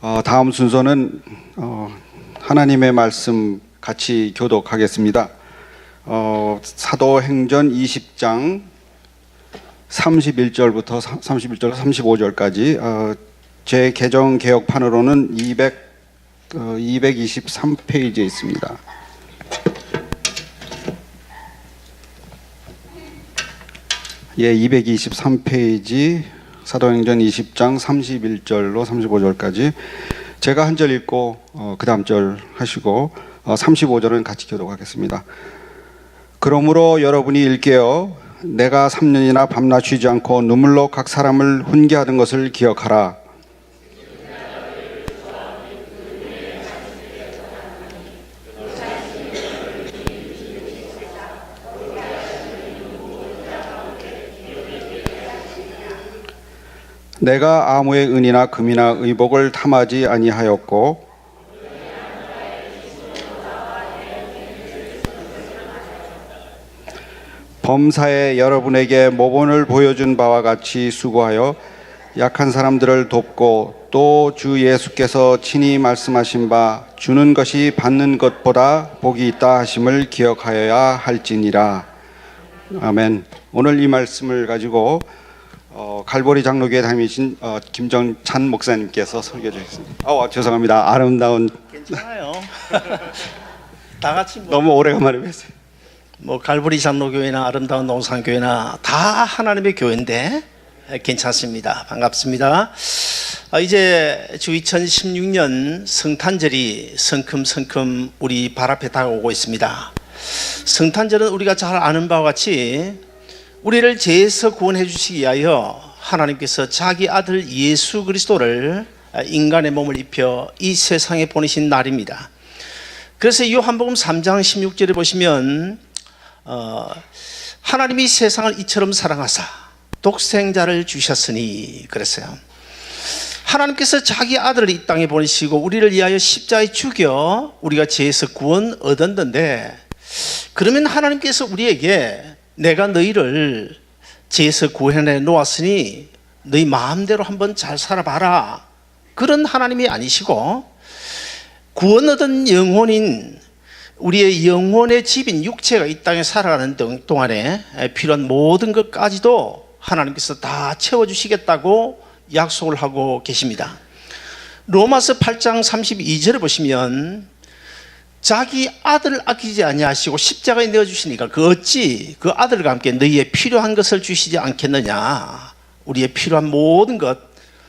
다음 순서는 하나님의 말씀 같이 교독하겠습니다. 사도행전 20장 31절부터 35절까지 제 개정 개혁판으로는 223페이지에 있습니다. 예, 223페이지 사도행전 20장 31절로 35절까지 제가 한 절 읽고 그 다음 절 하시고 35절은 같이 교독하겠습니다. 그러므로 여러분이 일깨어 내가 3년이나 밤낮 쉬지 않고 눈물로 각 사람을 훈계하던 것을 기억하라. 내가 아무의 은이나 금이나 의복을 탐하지 아니하였고 범사에 여러분에게 모본을 보여준 바와 같이 수고하여 약한 사람들을 돕고 또 주 예수께서 친히 말씀하신 바 주는 것이 받는 것보다 복이 있다 하심을 기억하여야 할지니라. 아멘. 오늘 이 말씀을 가지고 갈보리 장로교회 다니신 김정찬 목사님께서 설교해 주셨습니다. 죄송합니다. 아름다운 괜찮아요. 다 같이 너무 오래간만에 뵀어요. 갈보리 장로교회나 아름다운 농산교회나 다 하나님의 교회인데 괜찮습니다. 반갑습니다. 이제 주 2016년 성탄절이 성큼성큼 우리 발 앞에 다가오고 있습니다. 성탄절은 우리가 잘 아는 바와 같이 우리를 죄에서 구원해 주시기 위하여 하나님께서 자기 아들 예수 그리스도를 인간의 몸을 입혀 이 세상에 보내신 날입니다. 그래서 요한복음 3장 16절에 보시면 하나님이 세상을 이처럼 사랑하사 독생자를 주셨으니 그랬어요. 하나님께서 자기 아들을 이 땅에 보내시고 우리를 위하여 십자가에 죽여 우리가 죄에서 구원 얻었는데, 그러면 하나님께서 우리에게 내가 너희를 죄에서 구원해 놓았으니 너희 마음대로 한번 잘 살아봐라, 그런 하나님이 아니시고 구원 얻은 영혼인 우리의 영혼의 집인 육체가 이 땅에 살아가는 동안에 필요한 모든 것까지도 하나님께서 다 채워주시겠다고 약속을 하고 계십니다. 로마서 8장 32절에 보시면 자기 아들을 아끼지 아니하시고 십자가에 내어주시니까 그 어찌 그 아들과 함께 너희의 필요한 것을 주시지 않겠느냐. 우리의 필요한 모든 것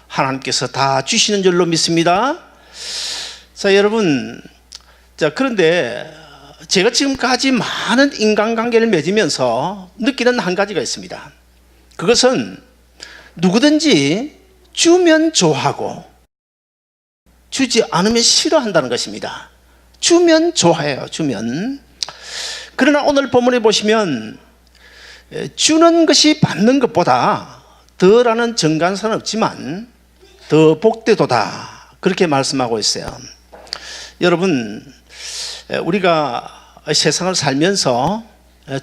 하나님께서 다 주시는 줄로 믿습니다. 자, 여러분, 그런데 제가 지금까지 많은 인간관계를 맺으면서 느끼는 한 가지가 있습니다. 그것은 누구든지 주면 좋아하고 주지 않으면 싫어한다는 것입니다. 주면 좋아해요. 주면. 그러나 오늘 본문에 보시면 주는 것이 받는 것보다 더라는 정관사는 없지만 더 복되도다, 그렇게 말씀하고 있어요. 여러분, 우리가 세상을 살면서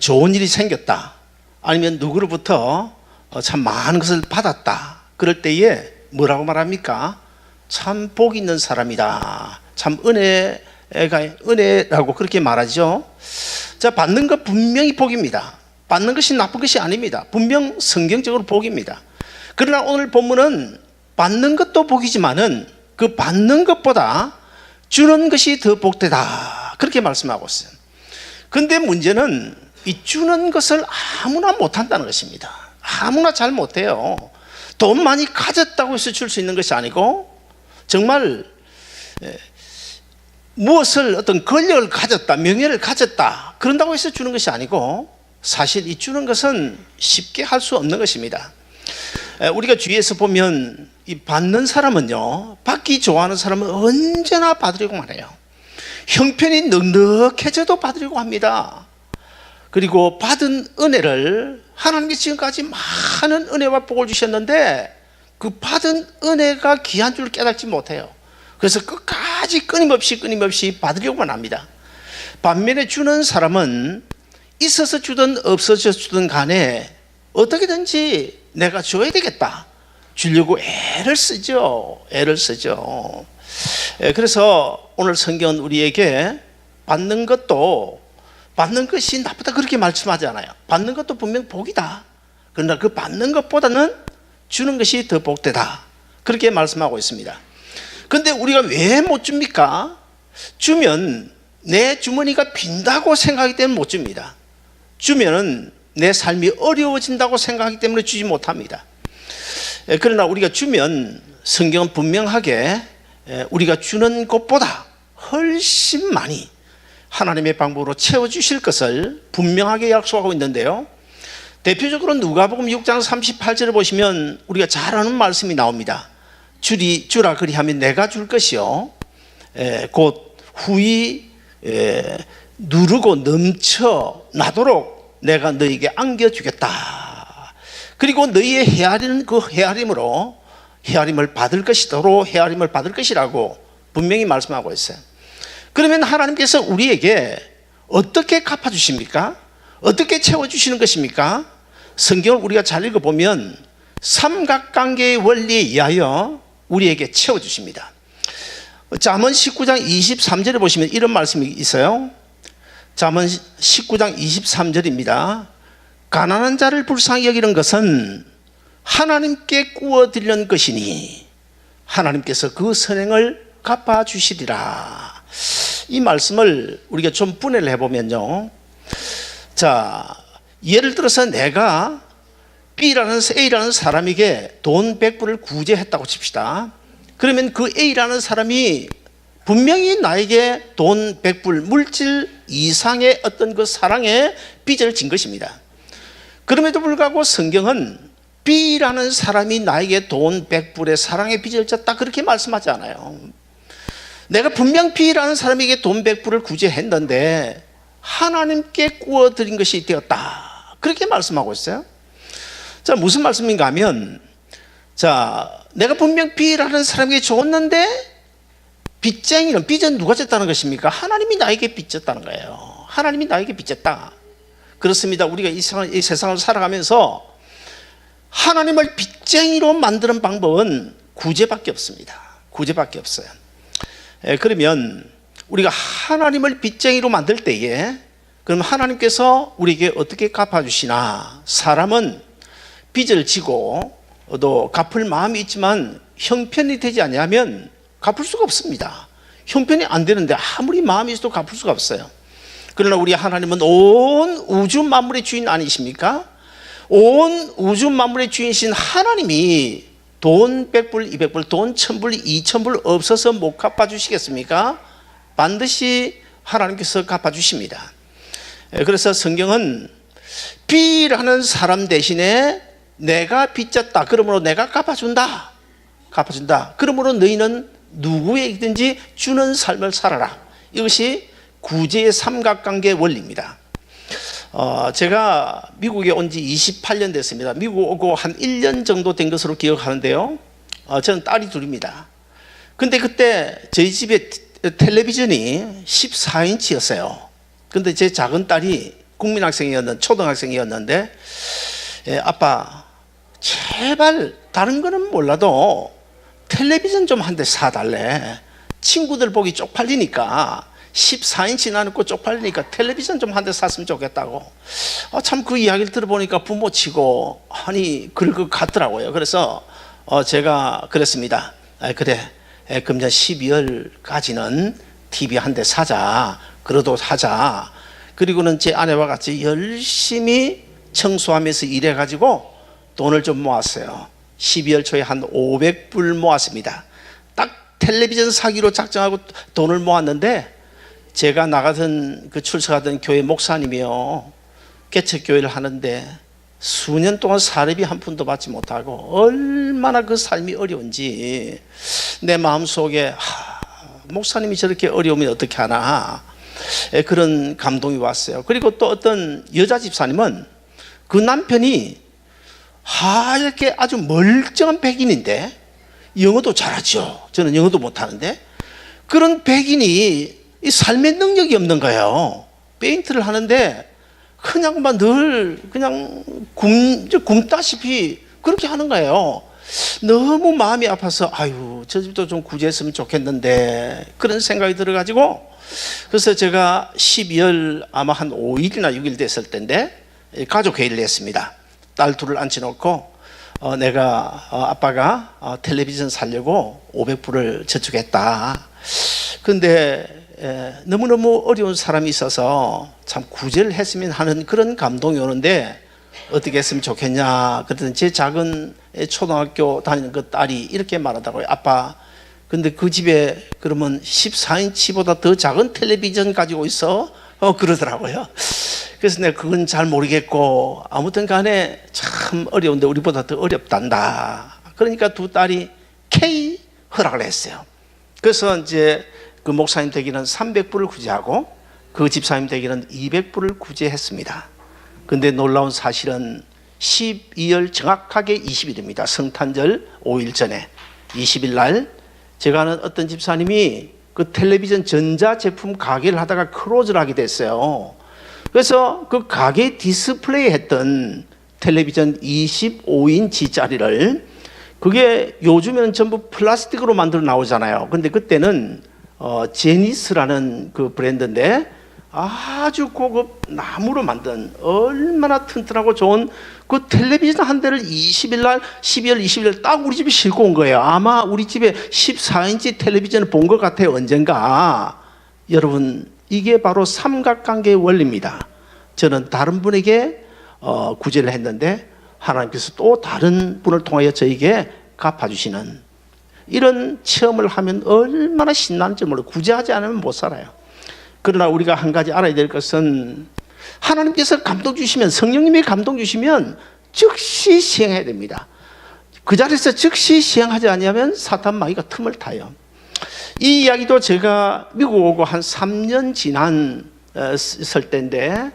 좋은 일이 생겼다, 아니면 누구로부터 참 많은 것을 받았다, 그럴 때에 뭐라고 말합니까? 참 복 있는 사람이다, 참 은혜라고 그렇게 말하죠. 자, 받는 것 분명히 복입니다. 받는 것이 나쁜 것이 아닙니다. 분명 성경적으로 복입니다. 그러나 오늘 본문은 받는 것도 복이지만은 그 받는 것보다 주는 것이 더 복되다, 그렇게 말씀하고 있어요. 그런데 문제는 이 주는 것을 아무나 못한다는 것입니다. 아무나 잘 못해요. 돈 많이 가졌다고 해서 줄 수 있는 것이 아니고, 정말 무엇을 어떤 권력을 가졌다, 명예를 가졌다, 그런다고 해서 주는 것이 아니고, 사실 이 주는 것은 쉽게 할 수 없는 것입니다. 우리가 주위에서 보면 이 받는 사람은요, 받기 좋아하는 사람은 언제나 받으려고만 해요. 형편이 넉넉해져도 받으려고 합니다. 그리고 받은 은혜를 하나님께서 지금까지 많은 은혜와 복을 주셨는데 그 받은 은혜가 귀한 줄 깨닫지 못해요. 그래서 끝까지 끊임없이 받으려고만 합니다. 반면에 주는 사람은 있어서 주든 없어져 주든 간에 어떻게든지 내가 줘야 되겠다, 주려고 애를 쓰죠. 그래서 오늘 성경은 우리에게 받는 것이 나쁘다 그렇게 말씀하지 않아요. 받는 것도 분명 복이다. 그러나 그 받는 것보다는 주는 것이 더 복되다. 그렇게 말씀하고 있습니다. 그런데 우리가 왜 못 줍니까? 주면 내 주머니가 빈다고 생각하기 때문에 못 줍니다. 주면은 내 삶이 어려워진다고 생각하기 때문에 주지 못합니다. 그러나 우리가 주면 성경은 분명하게 우리가 주는 것보다 훨씬 많이 하나님의 방법으로 채워주실 것을 분명하게 약속하고 있는데요. 대표적으로 누가복음 6장 38절을 보시면 우리가 잘 아는 말씀이 나옵니다. 주라 그리하면 내가 줄 것이요 곧 후이 누르고 넘쳐 나도록 내가 너에게 안겨주겠다. 그리고 너희의 헤아리는 그 헤아림으로 헤아림을 받을 것이도록 헤아림을 받을 것이라고 분명히 말씀하고 있어요. 그러면 하나님께서 우리에게 어떻게 갚아주십니까? 어떻게 채워주시는 것입니까? 성경을 우리가 잘 읽어보면 삼각관계의 원리에 의하여 우리에게 채워주십니다. 잠언 19장 23절에 보시면 이런 말씀이 있어요. 잠언 19장 23절입니다. 가난한 자를 불쌍히 여기는 것은 하나님께 구워드리는 것이니 하나님께서 그 선행을 갚아주시리라. 이 말씀을 우리가 좀 분해를 해보면요. 자, 예를 들어서 내가 A라는 사람에게 돈 100불을 구제했다고 칩시다. 그러면 그 A라는 사람이 분명히 나에게 돈 100불 물질 이상의 어떤 그 사랑의 빚을 진 것입니다. 그럼에도 불구하고 성경은 B라는 사람이 나에게 돈 100불의 사랑의 빚을 졌다 그렇게 말씀하지 않아요. 내가 분명 B라는 사람에게 돈 100불을 구제했는데 하나님께 구워드린 것이 되었다 그렇게 말씀하고 있어요. 자, 무슨 말씀인가 하면, 자, 내가 분명 B라는 사람에게 줬는데 빚은 누가 졌다는 것입니까? 하나님이 나에게 빚졌다는 거예요. 하나님이 나에게 빚졌다. 그렇습니다. 우리가 이 세상을 살아가면서 하나님을 빚쟁이로 만드는 방법은 구제밖에 없습니다. 구제밖에 없어요. 그러면 우리가 하나님을 빚쟁이로 만들 때에 그럼 하나님께서 우리에게 어떻게 갚아주시나? 사람은 빚을 지고 또 갚을 마음이 있지만 형편이 되지 않으면 갚을 수가 없습니다. 형편이 안 되는데 아무리 마음이 있어도 갚을 수가 없어요. 그러나 우리 하나님은 온 우주 만물의 주인 아니십니까? 온 우주 만물의 주인이신 하나님이 돈 100불, 200불, 돈 1000불, 2000불 없어서 못 갚아주시겠습니까? 반드시 하나님께서 갚아주십니다. 그래서 성경은 B라는 사람 대신에 내가 빚졌다. 그러므로 내가 갚아준다. 그러므로 너희는 누구에게든지 주는 삶을 살아라. 이것이 구제의 삼각관계 원리입니다. 제가 미국에 온 지 28년 됐습니다. 미국 오고 한 1년 정도 된 것으로 기억하는데요. 저는 딸이 둘입니다. 근데 그때 저희 집에 텔레비전이 14인치였어요. 근데 제 작은 딸이 초등학생이었는데 아빠 제발 다른 거는 몰라도 텔레비전 좀 한 대 사달래. 친구들 보기 쪽팔리니까 14인치 나는 거 쪽팔리니까 텔레비전 좀 한 대 샀으면 좋겠다고. 참 그 이야기를 들어보니까 부모 치고 그럴 것 같더라고요. 그래서 제가 그랬습니다. 그래 금년 12월까지는 TV 한 대 사자. 그래도 사자. 그리고는 제 아내와 같이 열심히 청소하면서 일해가지고 돈을 좀 모았어요. 12월 초에 한 500불 모았습니다. 딱 텔레비전 사기로 작정하고 돈을 모았는데 제가 출석하던 교회 목사님이요. 개척교회를 하는데 수년 동안 사례비 한 푼도 받지 못하고 얼마나 그 삶이 어려운지 내 마음속에 목사님이 저렇게 어려우면 어떻게 하나 그런 감동이 왔어요. 그리고 또 어떤 여자 집사님은 그 남편이 이렇게 아주 멀쩡한 백인인데 영어도 잘하죠. 저는 영어도 못하는데 그런 백인이 이 삶의 능력이 없는 거예요. 페인트를 하는데 늘 굶다시피 그렇게 하는 거예요. 너무 마음이 아파서 아유 저 집도 좀 구제했으면 좋겠는데 그런 생각이 들어가지고 그래서 제가 12월 아마 한 5일이나 6일 됐을 때인데 가족 회의를 했습니다. 딸 둘을 앉혀놓고 내가 아빠가 텔레비전 사려고 500불을 저축했다. 근데 너무너무 어려운 사람이 있어서 참 구제를 했으면 하는 그런 감동이 오는데 어떻게 했으면 좋겠냐. 그랬더니 제 작은 초등학교 다니는 그 딸이 이렇게 말하더라고요. 아빠 근데 그 집에 그러면 14인치보다 더 작은 텔레비전 가지고 있어? 그러더라고요. 그래서 내가 그건 잘 모르겠고 아무튼 간에 참 어려운데 우리보다 더 어렵단다. 그러니까 두 딸이 K 허락을 했어요. 그래서 이제 그 목사님 되기는 300불을 구제하고 그 집사님 되기는 200불을 구제했습니다. 근데 놀라운 사실은 12월 정확하게 20일입니다. 성탄절 5일 전에 20일 날 제가 아는 어떤 집사님이 그 텔레비전 전자제품 가게를 하다가 클로즈를 하게 됐어요. 그래서 그 가게 디스플레이 했던 텔레비전 25인치짜리를 그게 요즘에는 전부 플라스틱으로 만들어 나오잖아요. 근데 그때는 제니스라는 그 브랜드인데 아주 고급 나무로 만든 얼마나 튼튼하고 좋은 그 텔레비전 한 대를 20일 날 12월 20일 딱 우리 집에 싣고 온 거예요. 아마 우리 집에 14인치 텔레비전을 본 것 같아요. 언젠가. 여러분 이게 바로 삼각관계의 원리입니다. 저는 다른 분에게 구제를 했는데 하나님께서 또 다른 분을 통하여 저에게 갚아주시는 이런 체험을 하면 얼마나 신나는지 몰라요. 구제하지 않으면 못 살아요. 그러나 우리가 한 가지 알아야 될 것은 하나님께서 감동 주시면 성령님이 감동 주시면 즉시 시행해야 됩니다. 그 자리에서 즉시 시행하지 않으면 사탄 마귀가 틈을 타요. 이 이야기도 제가 미국 오고 한 3년 지났을 때인데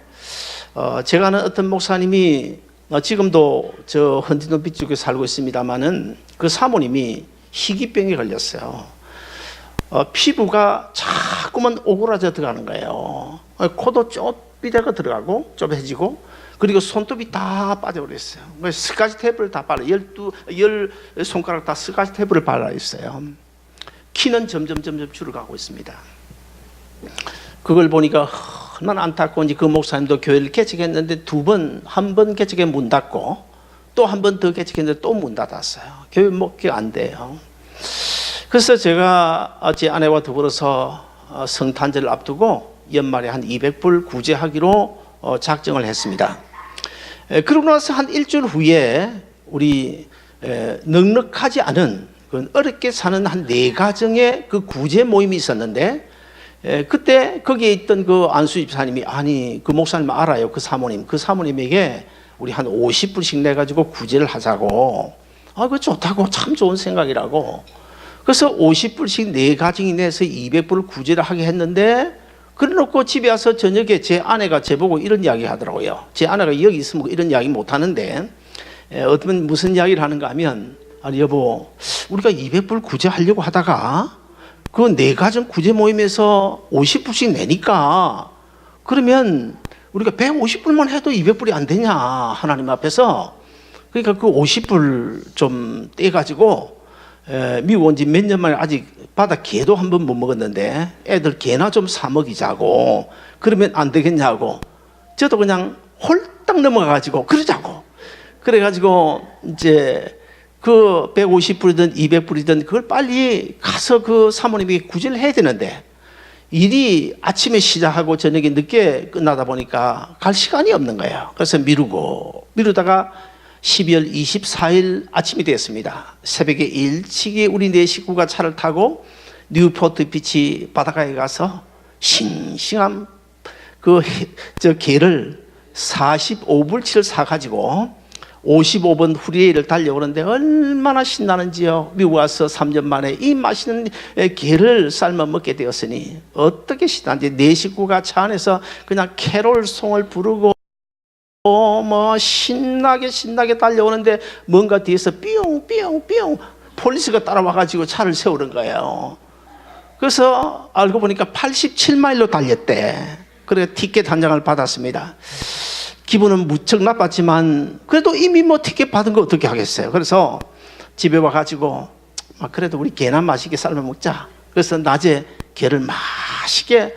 제가 아는 어떤 목사님이 지금도 저 헌팅턴 비치 쪽에 살고 있습니다마는 그 사모님이 희귀병에 걸렸어요. 피부가 자꾸만 오그라져 들어가는 거예요. 코도 좁비대가 들어가고 좁아지고 그리고 손톱이 다 빠져버렸어요. 스카치 테이프를 다 발라 10 손가락 다 스카치 테이프를 발라 있어요. 키는 점점 줄어가고 있습니다. 그걸 보니까 얼마나 안타까운지 그 목사님도 교회를 개척했는데 한 번 개척에 문 닫고 또 한 번 더 개척했는데 또 문 닫았어요. 교회 목회가 안 돼요. 그래서 제가 제 아내와 더불어서 성탄절을 앞두고 연말에 한 200불 구제하기로 작정을 했습니다. 그러고 나서 한 일주일 후에 우리 넉넉하지 않은 어렵게 사는 한 4가정의 그 구제 모임이 있었는데 그때 거기에 있던 그 안수 집사님이 아니 그 목사님 알아요. 그 사모님에게 우리 한 50불씩 내가지고 구제를 하자고. 그거 좋다고 참 좋은 생각이라고. 그래서 50불씩 4가정이 내서 200불을 구제를 하게 했는데 그래 놓고 집에 와서 저녁에 제 아내가 저보고 이런 이야기 하더라고요. 제 아내가 여기 있으면 이런 이야기 못 하는데 어떤 무슨 이야기를 하는가 하면 아니 여보 우리가 200불 구제하려고 하다가 그 4가정 구제 모임에서 50불씩 내니까 그러면 우리가 150불만 해도 200불이 안 되냐 하나님 앞에서. 그러니까 그 50불 좀 떼가지고 미국 온 지 몇 년 만에 아직 바다 게도 한 번 못 먹었는데 애들 게나 좀 사 먹이자고. 그러면 안 되겠냐고. 저도 그냥 홀딱 넘어가가지고 그러자고. 그래가지고 이제 그 150불이든 200불이든 그걸 빨리 가서 그 사모님에게 구제를 해야 되는데 일이 아침에 시작하고 저녁에 늦게 끝나다 보니까 갈 시간이 없는 거예요. 그래서 미루다가 12월 24일 아침이 되었습니다. 새벽에 일찍이 우리 4 식구가 차를 타고 뉴포트 비치 바닷가에 가서 싱싱한 저 게를 45불치를 사가지고 55번 후리에이를 달려오는데 얼마나 신나는지요. 미국 와서 3년 만에 이 맛있는 게를 삶아 먹게 되었으니 어떻게 신난지 4 식구가 차 안에서 그냥 캐롤송을 부르고 뭐 신나게 달려오는데 뭔가 뒤에서 삐용삐용삐용 폴리스가 따라와가지고 차를 세우는 거예요. 그래서 알고 보니까 87마일로 달렸대. 그래 티켓 한 장을 받았습니다. 기분은 무척 나빴지만 그래도 이미 뭐 티켓 받은 거 어떻게 하겠어요. 그래서 집에 와가지고 그래도 우리 게나 맛있게 삶아 먹자. 그래서 낮에 게를 맛있게